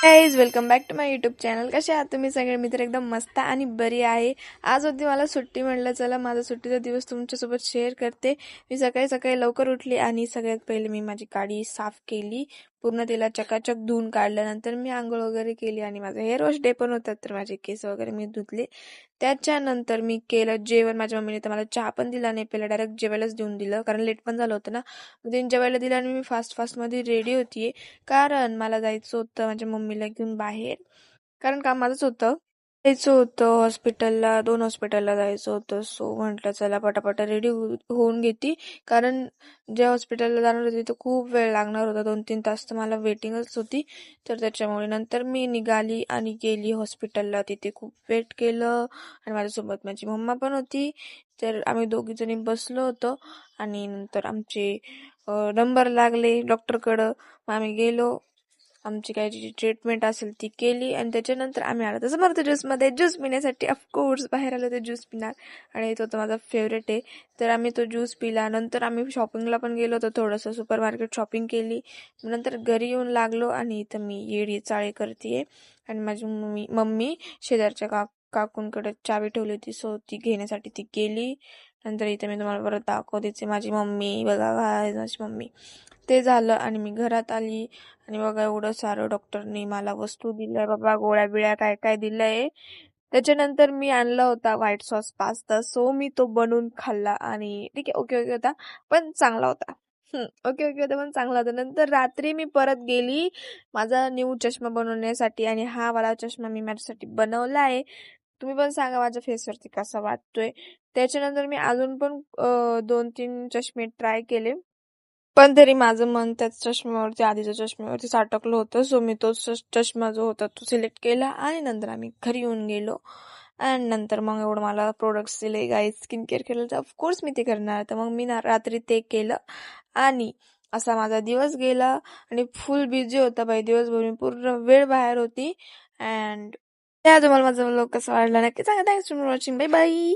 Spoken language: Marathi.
Guys welcome back to my YouTube channel. कसे आहात तुम्ही सगळे? मी तर एकदम मस्त आणि बरी आहे. आज होती मला सुट्टी, म्हणलं चला माझा सुट्टीचा दिवस तुमच्यासोबत शेअर करते. मी सकाळी सकाळी लवकर उठली आणि सगळ्यात पहिले मी माझी गाडी साफ केली. पूर्ण तिला चकाचक धुवून काढल्यानंतर मी आंघोळ वगैरे केली आणि माझा हेअर वॉश डे पण होता, तर माझे केस वगैरे मी धुतले. त्याच्यानंतर मी केलं जेवण. माझ्या मम्मीने तर मला चहा पण दिला नाही, पहिला डायरेक्ट जेवायलाच देऊन दिलं, कारण लेट पण झालं होतं ना. मग तिने जेवायला दिलं आणि मी फास्टमध्ये रेडी होतीये, कारण मला जायचं होतं माझ्या मम्मीला घेऊन बाहेर, कारण काम माझंच होतं. जायचं होतं हॉस्पिटलला, 2 हॉस्पिटलला जायचं होतं. सो म्हटलं चला पटापट रेडी होऊन घेते, कारण ज्या हॉस्पिटलला जाणार होती तिथं खूप वेळ लागणार होता, 2-3 तास तर मला वेटिंगच होती. तर त्याच्यामुळे नंतर मी निघाली आणि गेली हॉस्पिटलला. तिथे खूप वेट केलं आणि माझ्यासोबत माझी मम्मा पण होती. तर आम्ही दोघीजणी बसलो होतो आणि नंतर आमचे नंबर लागले डॉक्टरकडं. मग आम्ही गेलो, आमची काय जी ट्रीटमेंट असेल ती केली आणि त्याच्यानंतर आम्ही आलो तसं समर्थ ज्यूसमध्ये ज्यूस पिण्यासाठी. ऑफकोर्स बाहेर आलो तर ज्यूस पिणार आणि तो तर माझा फेवरेट आहे. तर आम्ही तो ज्यूस पिला. नंतर आम्ही शॉपिंगला पण गेलो होतो, थोडंसं सुपर मार्केट शॉपिंग केली. नंतर घरी येऊन लागलो आणि इथं मी येडी चाळे करते आणि माझी मम्मी शेजारच्या काकूंकडे चावी ठेवली होती, सो ती घेण्यासाठी ती गेली. नंतर इथे मी तुम्हाला परत दाखवते माझी मम्मी, बघा माझी मम्मी. ते झालं आणि मी घरात आली आणि बघा एवढं सारं डॉक्टरनी मला वस्तू दिलंय बाबा, गोळ्या बिळ्या काय काय दिलंय. त्याच्यानंतर मी आणला होता व्हाईट सॉस पास्ता, सो मी तो बनवून खाल्ला आणि ठीक आहे, ओके ओके होता, पण चांगला होता. ओके ओके होता पण चांगला होता. नंतर रात्री मी परत गेली माझा न्यू चष्मा बनवण्यासाठी आणि हा वाला चष्मा मी माझ्यासाठी बनवला आहे. तुम्ही पण सांगा माझ्या फेसवरती कसा वाटतोय. त्याच्यानंतर मी अजून पण 2-3 चष्मे ट्राय केले, पण तरी माझं मन त्याच चष्म्यावरती, आधीच्या चष्म्यावरती साटकलं होतं. सो मी तो चष्मा जो होता तो सिलेक्ट केला आणि नंतर आम्ही घरी येऊन गेलो. आणि नंतर मग एवढं मला प्रोडक्ट्स दिले गाईज, स्किन केअर केलं तर ऑफकोर्स मी ते करणार. तर मग मी ना रात्री ते केलं आणि असा माझा दिवस गेला आणि फुल बिझी होता बाई दिवसभर. मी पूर्ण वेळ बाहेर होती. अँड त्या तुम्हाला माझा व्लॉग कसा वाटला नक्की सांगा. Thanks for watching. Bye bye.